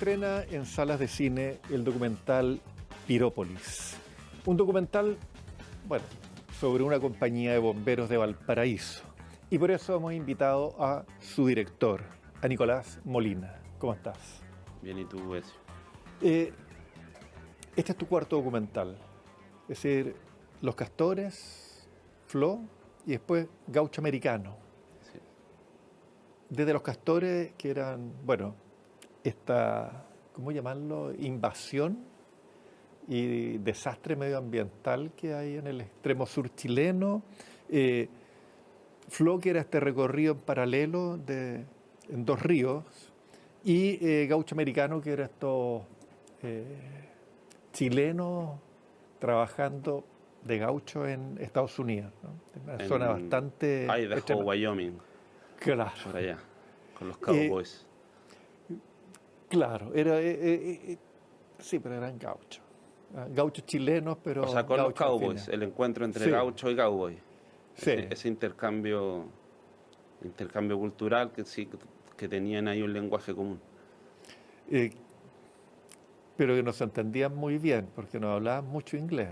estrena en salas de cine el documental Pirópolis. Un documental, bueno, sobre una compañía de bomberos de Valparaíso. Y por eso hemos invitado a su director, a Nicolás Molina. ¿Cómo estás? Bien, ¿y tú, Ezio? Este es tu cuarto documental. Es decir, Los Castores, Flo y después Gaucho Americano. Sí. Desde Los Castores, que eran, bueno, esta, ¿cómo llamarlo? Invasión y desastre medioambiental que hay en el extremo sur chileno. Flo, que era este recorrido en paralelo en dos ríos. Y Gaucho Americano, que era estos chilenos trabajando de gaucho en Estados Unidos, ¿no? Una zona bastante Idaho, extrema. Wyoming, Claro. por allá, con los cowboys. Claro, sí, pero eran gauchos. Gauchos chilenos, pero O sea, con los gauchos al cowboys, final. el encuentro entre Sí. gaucho y cowboy. Sí. Ese intercambio cultural que sí, que tenían ahí un lenguaje común. Pero que nos entendían muy bien, porque nos hablaban mucho inglés.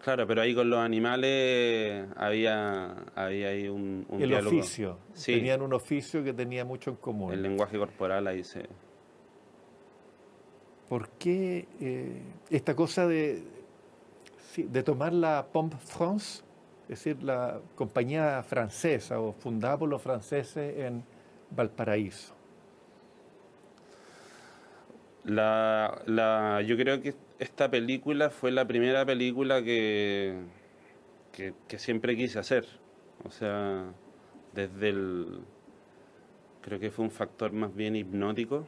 Claro, pero ahí con los animales había ahí un El diálogo. oficio. Sí, Tenían un oficio que tenía mucho en común. el lenguaje corporal ahí se... ¿Por qué esta cosa de tomar la Pompe France, es decir, la compañía francesa o fundada por los franceses en Valparaíso? Yo creo que esta película fue la primera película que siempre quise hacer. O sea, creo que fue un factor más bien hipnótico,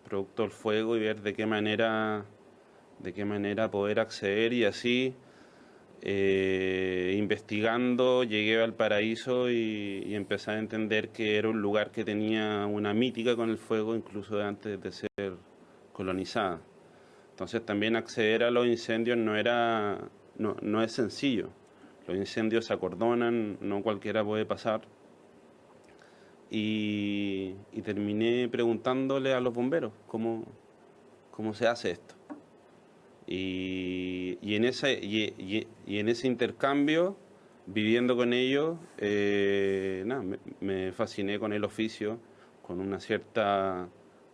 producto del fuego, y ver de qué manera poder acceder, y así investigando llegué al paraíso y empecé a entender que era un lugar que tenía una mítica con el fuego, incluso de antes de ser colonizada. Entonces también acceder a los incendios no es sencillo. Los incendios se acordonan, no cualquiera puede pasar. Y terminé preguntándole a los bomberos cómo se hace esto. Y en ese intercambio, viviendo con ellos, me fasciné con el oficio, con una cierta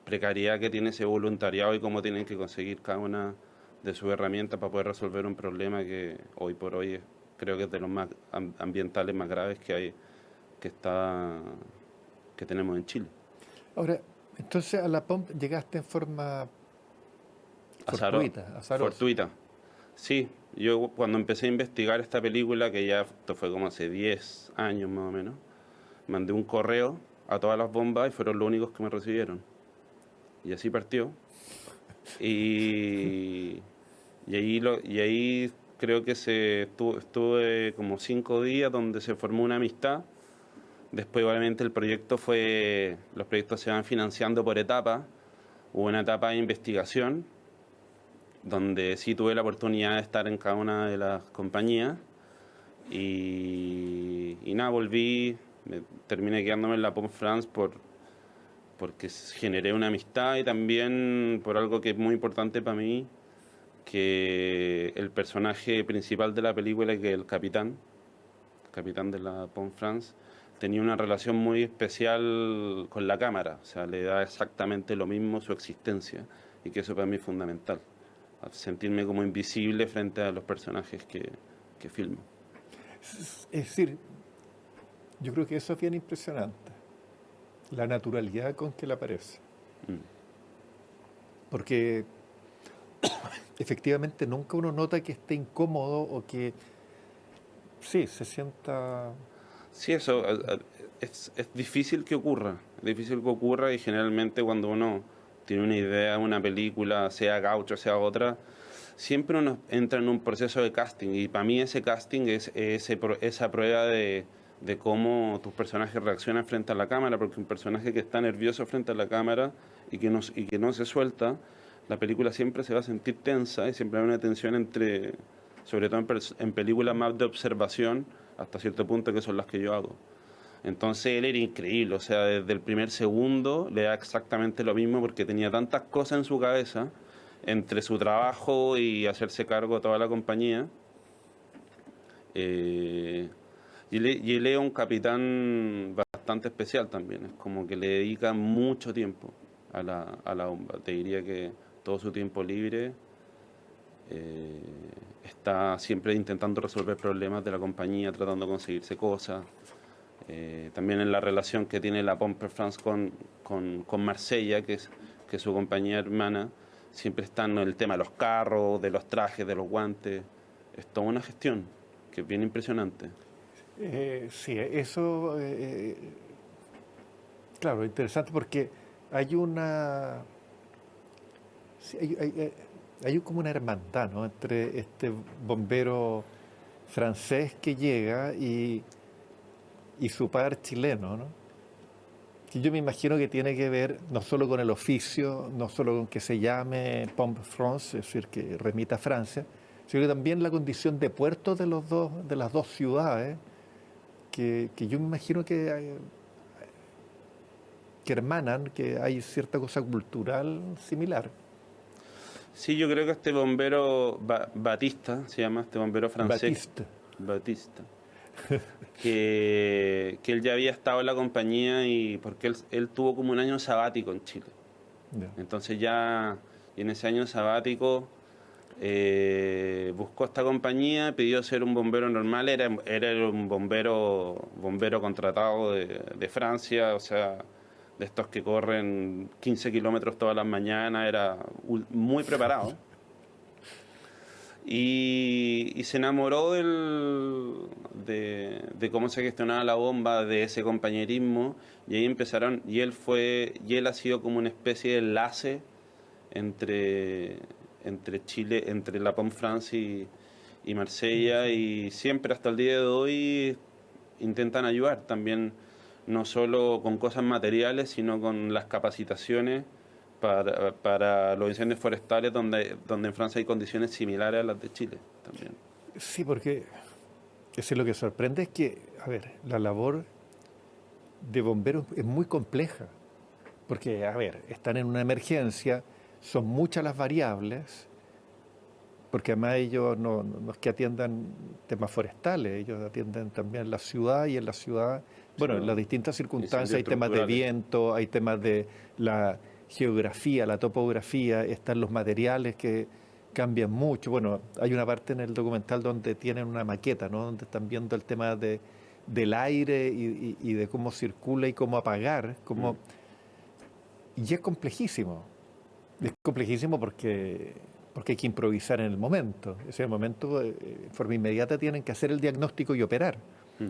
precariedad que tiene ese voluntariado y cómo tienen que conseguir cada una de sus herramientas para poder resolver un problema que hoy por hoy creo que es de los más ambientales más graves que hay, que tenemos en Chile. Ahora, entonces a la Pompe llegaste en forma fortuita. Sí, yo cuando empecé a investigar esta película, que ya esto fue como hace 10 años más o menos, mandé un correo a todas las bombas y fueron los únicos que me recibieron. Y así partió. Y ahí creo que estuve como 5 días donde se formó una amistad. Después obviamente los proyectos se van financiando por etapas. Hubo una etapa de investigación donde sí tuve la oportunidad de estar en cada una de las compañías y volví, terminé quedándome en la Pompe France porque generé una amistad, y también por algo que es muy importante para mí, que el personaje principal de la película, que es el capitán de la Pompe France, tenía una relación muy especial con la cámara, o sea, le da exactamente lo mismo su existencia, y que eso para mí es fundamental, sentirme como invisible frente a los personajes que filmo. Es decir, yo creo que eso es bien impresionante, la naturalidad con que le aparece. Porque efectivamente nunca uno nota que esté incómodo o que sí, se sienta... Sí, eso es difícil que ocurra, y generalmente cuando uno tiene una idea, una película, sea Gaucho, sea otra, siempre uno entra en un proceso de casting, y para mí ese casting es esa prueba de cómo tus personajes reaccionan frente a la cámara, porque un personaje que está nervioso frente a la cámara y que no se suelta, la película siempre se va a sentir tensa, y siempre hay una tensión sobre todo en películas más de observación, hasta cierto punto, que son las que yo hago. Entonces él era increíble, o sea, desde el primer segundo le da exactamente lo mismo porque tenía tantas cosas en su cabeza, entre su trabajo y hacerse cargo de toda la compañía. Eh, y él es un capitán bastante especial también, es como que le dedica mucho tiempo a la bomba. Te diría que todo su tiempo libre eh, está siempre intentando resolver problemas de la compañía, tratando de conseguirse cosas. También en la relación que tiene la Pompe France con Marsella, que es su compañía hermana, siempre están en el tema de los carros, de los trajes, de los guantes. Es toda una gestión que es bien impresionante. Sí, eso, claro, interesante porque hay una, sí, hay como una hermandad, ¿no? Entre este bombero francés que llega y su par chileno, ¿no? Que yo me imagino que tiene que ver no solo con el oficio, no solo con que se llame Pompe France, es decir, que remita a Francia, sino que también la condición de puerto de los dos, de las dos ciudades, que yo me imagino que hermanan, que hay cierta cosa cultural similar. Sí, yo creo que este bombero Batista, se llama este bombero francés, Batiste. Batista, que él ya había estado en la compañía y porque él tuvo como un año sabático en Chile. Ya. Entonces ya, y en ese año sabático buscó esta compañía, pidió ser un bombero normal, era un bombero contratado de Francia, o sea, de estos que corren 15 kilómetros todas las mañanas, era muy preparado. Y se enamoró de cómo se gestionaba la bomba, de ese compañerismo, y ahí empezaron, y él ha sido como una especie de enlace entre Chile, entre la POM France y Marsella, y siempre hasta el día de hoy intentan ayudar también, no solo con cosas materiales, sino con las capacitaciones para los incendios forestales, donde en Francia hay condiciones similares a las de Chile también. Sí, porque eso es lo que sorprende, es que, a ver, la labor de bomberos es muy compleja, porque, a ver, están en una emergencia, son muchas las variables, porque además ellos no es que atiendan temas forestales, ellos atienden también la ciudad y en la ciudad, bueno, en las distintas circunstancias Incendios hay temas de estructurales. viento, hay temas de la geografía, la topografía, están los materiales que cambian mucho. Bueno, hay una parte en el documental donde tienen una maqueta, ¿no? Donde están viendo el tema del aire y de cómo circula y cómo apagar, Mm. y es complejísimo. Es complejísimo porque hay que improvisar en el momento. En el momento, de forma inmediata, tienen que hacer el diagnóstico y operar. Mm.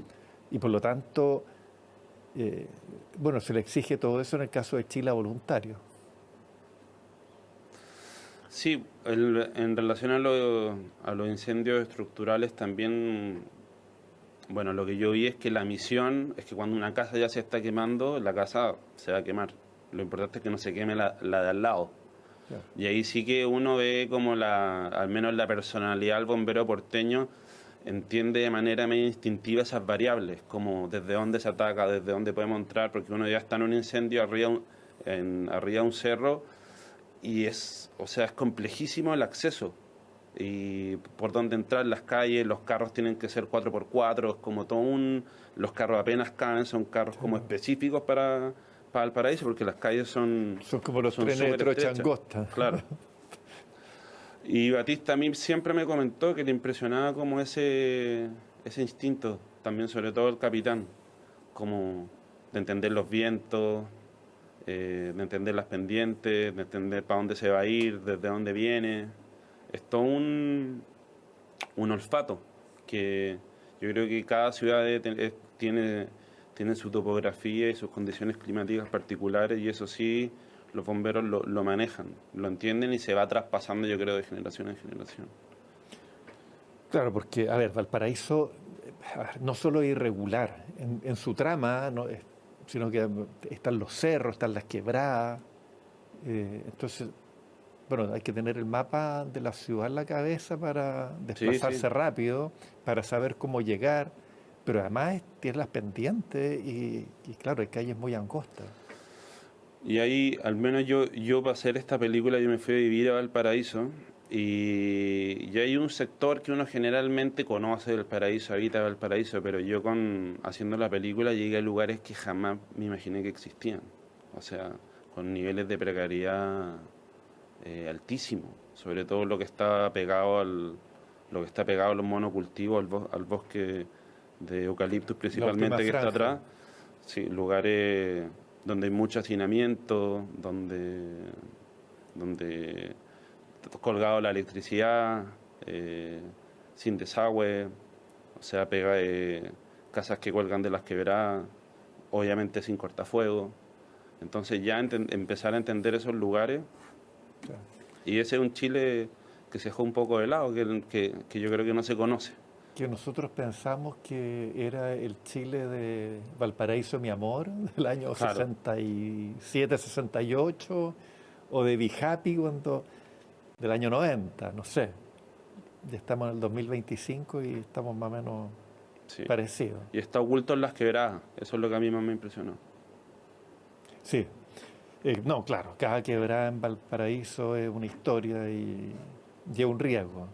Y por lo tanto, eh, bueno, se le exige todo eso en el caso de Chile a voluntarios. Sí, en relación a los incendios estructurales también, bueno, lo que yo vi es que la misión es que cuando una casa ya se está quemando, la casa se va a quemar. Lo importante es que no se queme la de al lado. Claro. Y ahí sí que uno ve como al menos la personalidad del bombero porteño entiende de manera medio instintiva esas variables, como desde dónde se ataca, desde dónde podemos entrar, porque uno ya está en un incendio arriba de un cerro y o sea, es complejísimo el acceso y por dónde entrar, las calles, los carros tienen que ser 4x4, es como los carros apenas caben, son carros como específicos para Valparaíso, porque las calles Son como los son trenes de súper trocha estrechas, angosta. claro. Y Batista a mí siempre me comentó que le impresionaba como ese instinto, también sobre todo el capitán, como de entender los vientos, de entender las pendientes, de entender para dónde se va a ir, desde dónde viene. Es todo un olfato que yo creo que cada ciudad tiene su topografía y sus condiciones climáticas particulares y eso sí, los bomberos lo manejan, lo entienden y se va traspasando yo creo de generación en generación. Claro, porque, a ver, Valparaíso, a ver, no solo es irregular en su trama, ¿no? Sino que están los cerros, están las quebradas. Entonces, bueno, hay que tener el mapa de la ciudad en la cabeza para Sí, desplazarse sí. rápido, para saber cómo llegar. pero además tiene las pendientes y claro, hay calles muy angostas. Y ahí, al menos yo para hacer esta película, yo me fui a vivir a Valparaíso y hay un sector que uno generalmente conoce Valparaíso, habita Valparaíso, pero yo haciendo la película llegué a lugares que jamás me imaginé que existían. O sea, con niveles de precariedad altísimos, sobre todo lo que está pegado lo que está pegado a los monocultivos, al bosque de eucaliptus principalmente que está atrás. Sí, lugares donde hay mucho hacinamiento, donde colgado la electricidad, sin desagüe, o sea, casas que cuelgan de las quebradas, obviamente sin cortafuegos. Entonces ya empezar a entender esos lugares, claro. Y ese es un Chile que se dejó un poco de lado, que yo creo que no se conoce. Que nosotros pensamos que era el Chile de Valparaíso, mi amor, del año claro. 67, 68, o de Be Happy del año 90, no sé. Ya estamos en el 2025 y estamos más o menos parecidos. Y está oculto en las quebradas, eso es lo que a mí más me impresionó. Sí. No, claro, cada quebrada en Valparaíso es una historia y lleva un riesgo.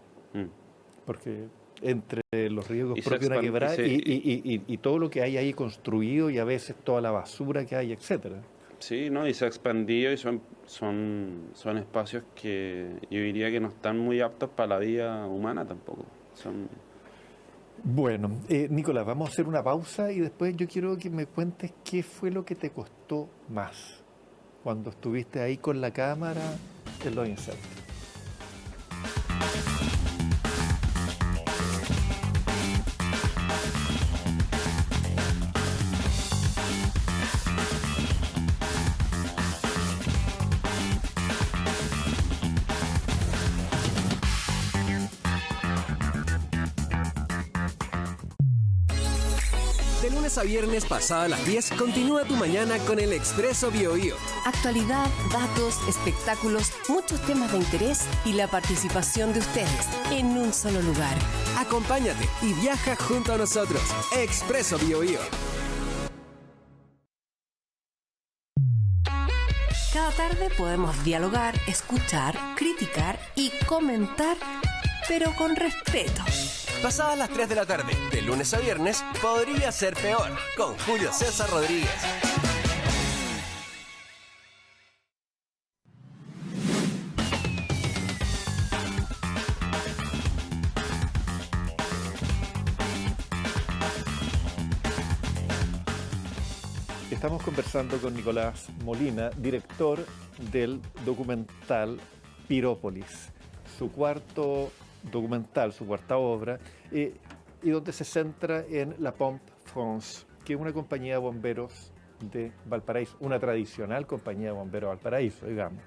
Porque entre los riesgos propios de una quebrada y todo lo que hay ahí construido y a veces toda la basura que hay, etcétera. Sí, ¿no? Y se ha expandido y son espacios que yo diría que no están muy aptos para la vida humana tampoco. Bueno, Nicolás, vamos a hacer una pausa y después yo quiero que me cuentes qué fue lo que te costó más cuando estuviste ahí con la cámara en los incendios. De lunes a viernes pasada las 10, continúa tu mañana con el Expreso BioBio. Actualidad, datos, espectáculos, muchos temas de interés y la participación de ustedes en un solo lugar. Acompáñate y viaja junto a nosotros. Expreso BioBio. Cada tarde podemos dialogar, escuchar, criticar y comentar, pero con respeto. Pasadas las 3 de la tarde, de lunes a viernes, podría ser peor, con Julio César Rodríguez. Estamos conversando con Nicolás Molina, director del documental Pirópolis, su cuarto documental, su cuarta obra, y donde se centra en la Pompe France, que es una compañía de bomberos de Valparaíso, una tradicional compañía de bomberos de Valparaíso, digamos.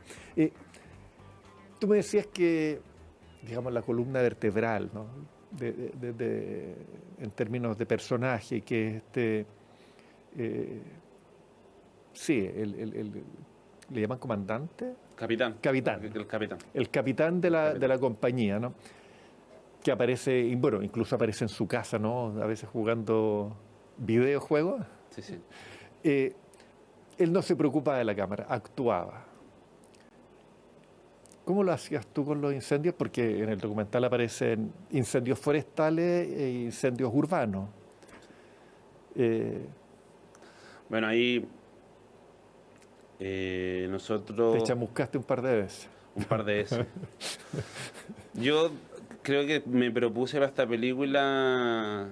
Tú me decías que, digamos, la columna vertebral, ¿no? En términos de personaje, que ¿le llaman comandante? Capitán. Capitán. El capitán. El capitán de la compañía, ¿no? Que aparece, y bueno, incluso aparece en su casa, ¿no? A veces jugando videojuegos. Sí, sí. Él no se preocupaba de la cámara, actuaba. ¿Cómo lo hacías tú con los incendios? Porque en el documental aparecen incendios forestales e incendios urbanos. Bueno, ahí nosotros... Te chamuscaste un par de veces. Un par de veces. Yo creo que me propuse para esta película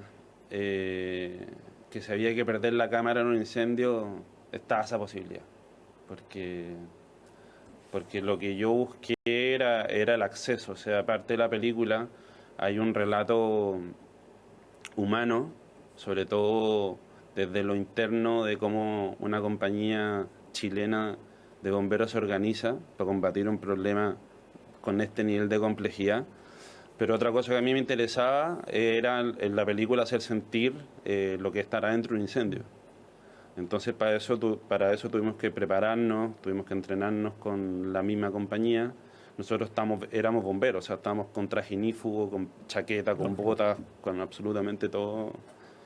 que si había que perder la cámara en un incendio, estaba esa posibilidad. Porque lo que yo busqué era el acceso. O sea, aparte de la película, hay un relato humano, sobre todo desde lo interno de cómo una compañía chilena de bomberos se organiza para combatir un problema con este nivel de complejidad. Pero otra cosa que a mí me interesaba era en la película hacer sentir lo que estará dentro de un incendio. Entonces para eso tuvimos que prepararnos, tuvimos que entrenarnos con la misma compañía. Nosotros éramos bomberos, o sea, estábamos con traje inífugo, con chaqueta, con botas, con absolutamente todo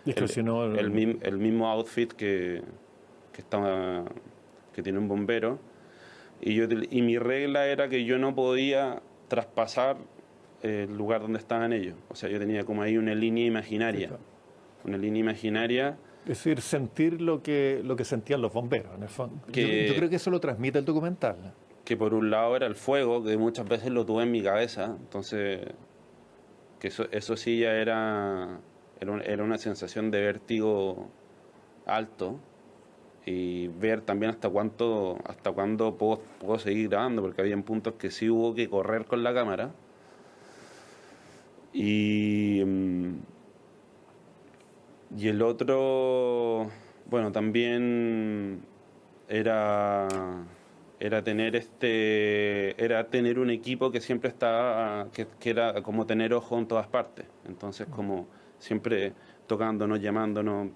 Es que si no, el mismo outfit que tiene un bombero. Y mi regla era que yo no podía traspasar el lugar donde estaban ellos. O sea, yo tenía como ahí una línea imaginaria. Sí, claro. Una línea imaginaria. Es decir, sentir lo que sentían los bomberos, en el fondo. Yo creo que eso lo transmite el documental, ¿no? Que por un lado era el fuego, que muchas veces lo tuve en mi cabeza. Entonces, que eso sí ya era una sensación de vértigo alto. Y ver también hasta cuándo puedo seguir grabando, porque había puntos que sí hubo que correr con la cámara. Y el otro, bueno, también era tener un equipo que siempre estaba, que era como tener ojo en todas partes. Entonces, como siempre tocándonos, llamándonos,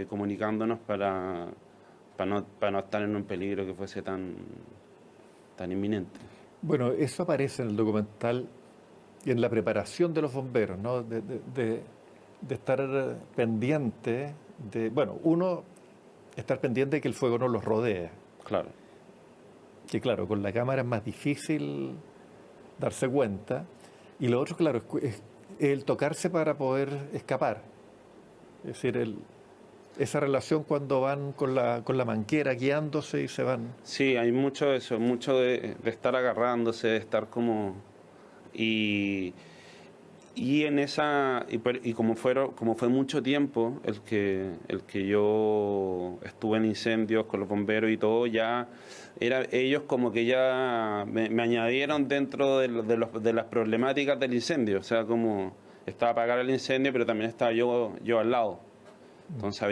comunicándonos para no estar en un peligro que fuese tan inminente. Bueno, eso aparece en el documental y en la preparación de los bomberos, ¿no? De estar pendiente uno, estar pendiente de que el fuego no los rodee. Claro. Que claro, con la cámara es más difícil darse cuenta. Y lo otro, claro, es el tocarse para poder escapar. Es decir, esa relación cuando van con la manguera guiándose y se van. Sí, hay mucho de eso, mucho de estar agarrándose, de estar como... Y en esa... Y como fue mucho tiempo el que yo estuve en incendios con los bomberos y todo, ya... ellos como que ya me añadieron dentro de las problemáticas del incendio. O sea, como estaba apagar el incendio, pero también estaba yo al lado. Entonces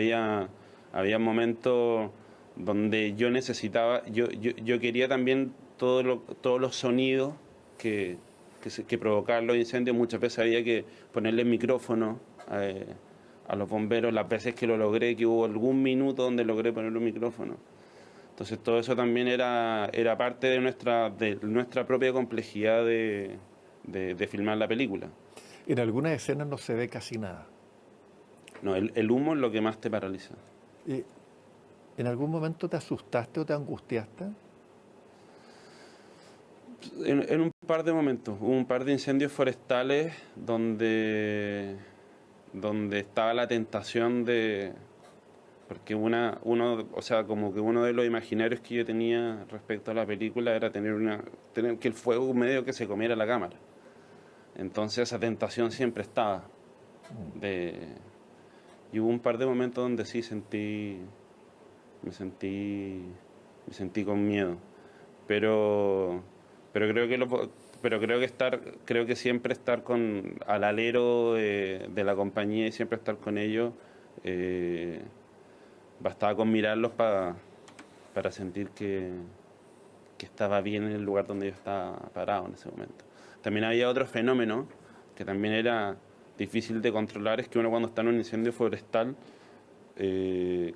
había momentos donde yo necesitaba, yo quería también todos los sonidos que provocaban los incendios. Muchas veces había que ponerle micrófono a los bomberos, las veces que lo logré, que hubo algún minuto donde logré ponerle un micrófono. Entonces todo eso también era parte de nuestra propia complejidad de filmar la película. En algunas escenas no se ve casi nada. No, el humo es lo que más te paraliza. ¿En algún momento te asustaste o te angustiaste? En un par de momentos. Hubo un par de incendios forestales donde estaba la tentación de... Porque o sea, como que uno de los imaginarios que yo tenía respecto a la película era tener que el fuego medio que se comiera la cámara. Entonces esa tentación siempre estaba. Y hubo un par de momentos donde sí me sentí con miedo. Pero creo que siempre estar al alero de la compañía y siempre estar con ellos, bastaba con mirarlos para sentir que estaba bien en el lugar donde yo estaba parado en ese momento. También había otro fenómeno que también era difícil de controlar, es que uno cuando está en un incendio forestal,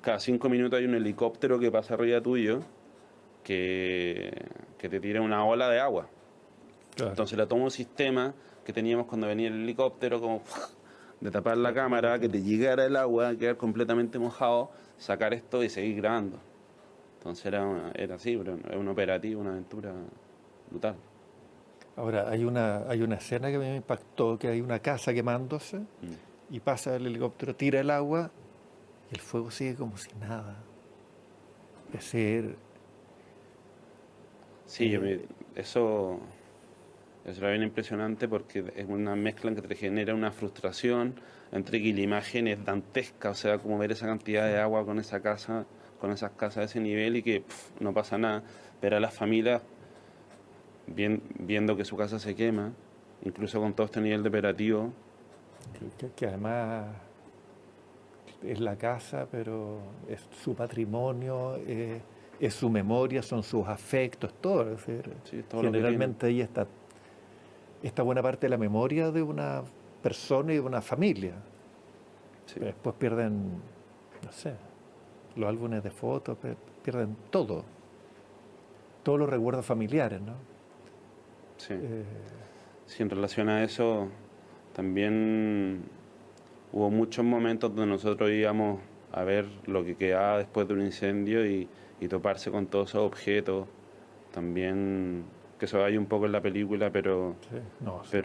cada 5 minutos hay un helicóptero que pasa arriba tuyo que te tira una ola de agua. Claro. Entonces era todo un sistema que teníamos cuando venía el helicóptero, como de tapar la cámara, que te llegara el agua, quedar completamente mojado, sacar esto y seguir grabando. Entonces era así, pero es un operativo, una aventura brutal. Ahora, hay una escena que me impactó, que hay una casa quemándose y pasa el helicóptero, tira el agua y el fuego sigue como si nada. Es decir... Sí, eso era bien impresionante porque es una mezcla que te genera una frustración entre que la imagen es dantesca, o sea, como ver esa cantidad de agua con esas casas de ese nivel y que no pasa nada, ver a las familias viendo que su casa se quema, incluso con todo este nivel de operativo. Que además es la casa, pero es su patrimonio, es su memoria, son sus afectos, todo. Es decir, sí, todo generalmente ahí está buena parte de la memoria de una persona y de una familia. Sí. Pero después pierden, no sé, los álbumes de fotos, pierden todo. Todos los recuerdos familiares, ¿no? Sí. Sí, en relación a eso, también hubo muchos momentos donde nosotros íbamos a ver lo que quedaba después de un incendio y toparse con todos esos objetos. También, que eso hay un poco en la película, pero, Sí, no, sí.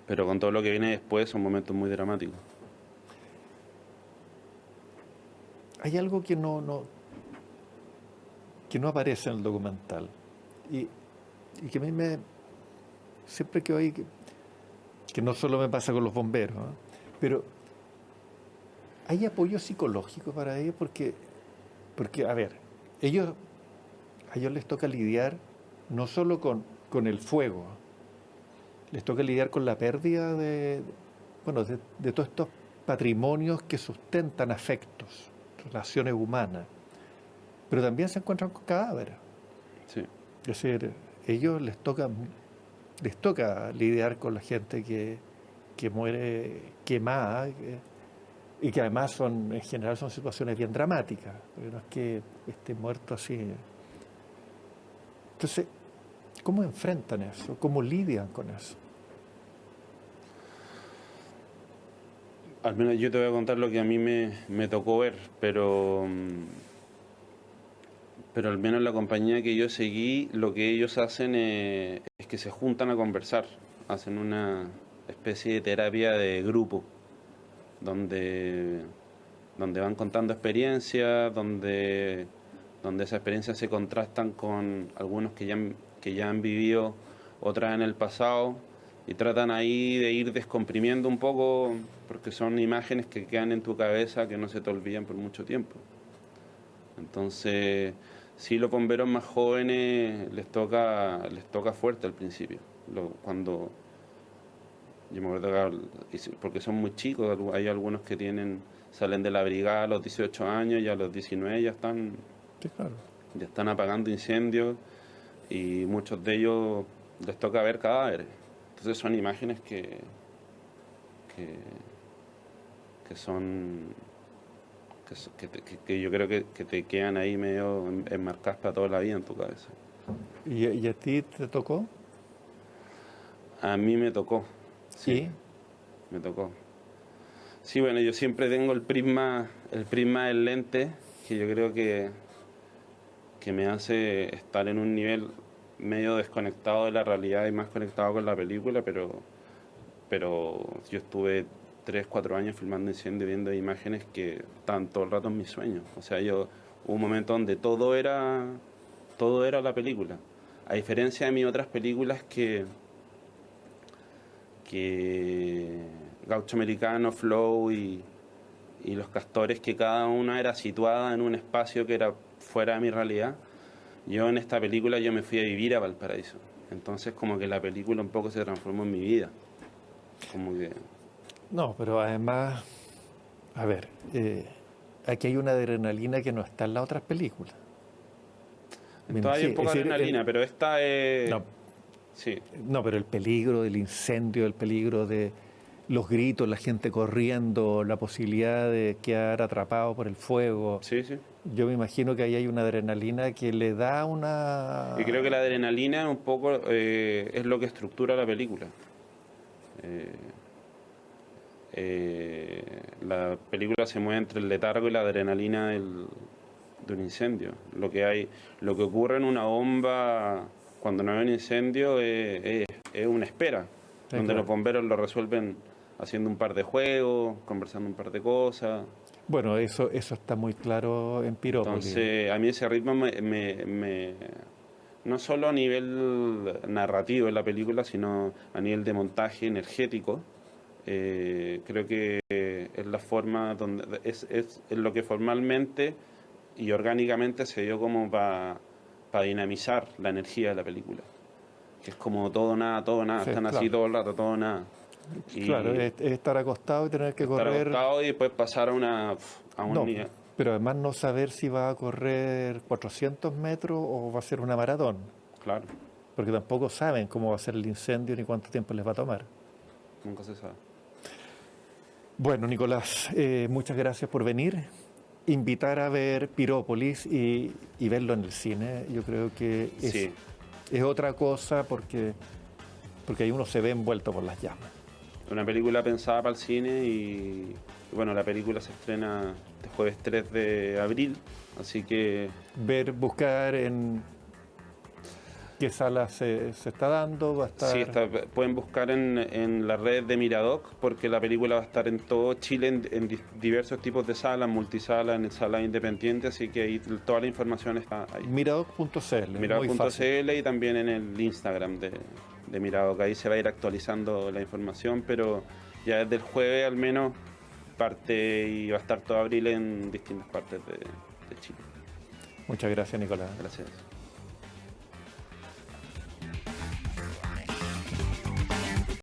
pero con todo lo que viene después son momentos muy dramáticos. Hay algo que que no aparece en el documental y que a mí siempre que oí que no solo me pasa con los bomberos, ¿no? Pero hay apoyo psicológico para ellos porque a ver, a ellos les toca lidiar no solo con el fuego, les toca lidiar con la pérdida de todos estos patrimonios que sustentan afectos, relaciones humanas, pero también se encuentran con cadáveres. Sí. Es decir, ellos les toca lidiar con la gente que muere quemada y que además en general son situaciones bien dramáticas, porque no es que esté muerto así. Entonces, ¿cómo enfrentan eso? ¿Cómo lidian con eso? Al menos yo te voy a contar lo que a mí me tocó ver, pero al menos en la compañía que yo seguí, lo que ellos hacen es que se juntan a conversar, hacen una especie de terapia de grupo, donde van contando experiencias, donde esas experiencias se contrastan con algunos que ya han vivido otras en el pasado, y tratan ahí de ir descomprimiendo un poco, porque son imágenes que quedan en tu cabeza que no se te olvidan por mucho tiempo. Entonces, sí, los bomberos más jóvenes les toca fuerte al principio. Cuando yo me acuerdo porque son muy chicos, hay algunos que salen de la brigada a los 18 años y a los 19 Sí, claro. ya están apagando incendios, y muchos de ellos les toca ver cadáveres. Entonces son imágenes que yo creo que te quedan ahí medio enmarcadas para toda la vida en tu cabeza. ¿Y a ti te tocó? A mí me tocó. Sí, me tocó. Sí, bueno, yo siempre tengo el prisma del lente, que yo creo que me hace estar en un nivel medio desconectado de la realidad y más conectado con la película, pero yo estuve 3-4 años filmando incendios, viendo imágenes que estaban todo el rato en mis sueños. O sea, hubo un momento donde todo era la película. A diferencia de mis otras películas que Gaucho Americano, Flow y Los Castores, que cada una era situada en un espacio que era fuera de mi realidad. Yo en esta película me fui a vivir a Valparaíso. Entonces como que la película un poco se transformó en mi vida. Como que... No, pero además, a ver, aquí hay una adrenalina que no está en las otras películas. Todavía hay un poco de adrenalina, pero esta es... No, sí. No, pero el peligro del incendio, el peligro de los gritos, la gente corriendo, la posibilidad de quedar atrapado por el fuego. Sí, sí. Yo me imagino que ahí hay una adrenalina que le da una... Y creo que la adrenalina un poco es lo que estructura la película. La película se mueve entre el letargo y la adrenalina de un incendio. Lo que ocurre en una bomba cuando no hay un incendio es una espera, Sí, donde claro. los bomberos lo resuelven haciendo un par de juegos, conversando un par de cosas. Bueno, eso está muy claro en Pirópolis. Entonces, a mí ese ritmo no solo a nivel narrativo en la película, sino a nivel de montaje energético, creo que es la forma donde es lo que formalmente y orgánicamente se dio como para dinamizar la energía de la película. Que es como todo nada, Sí, están así claro. todo el rato, todo nada. Y Claro, es estar acostado y tener que estar correr. acostado y después pasar a un No, nivel. pero además no saber si va a correr 400 metros o va a ser una maratón, Claro, porque tampoco saben cómo va a ser el incendio ni cuánto tiempo les va a tomar. nunca se sabe. Bueno, Nicolás, muchas gracias por venir. Invitar a ver Pirópolis y verlo en el cine, yo creo que Sí. es otra cosa porque ahí uno se ve envuelto por las llamas. una película pensada para el cine y bueno, la película se estrena este jueves 3 de abril, así que... Buscar en qué sala se está dando, va a estar... Sí, pueden buscar en la red de Miradoc, porque la película va a estar en todo Chile, en diversos tipos de salas, multisalas, en salas independientes, así que ahí toda la información está ahí. Miradoc.cl. Miradoc.cl y también en el Instagram de Miradoc, ahí se va a ir actualizando la información, pero ya desde el jueves al menos parte y va a estar todo abril en distintas partes de Chile. Muchas gracias, Nicolás. Gracias.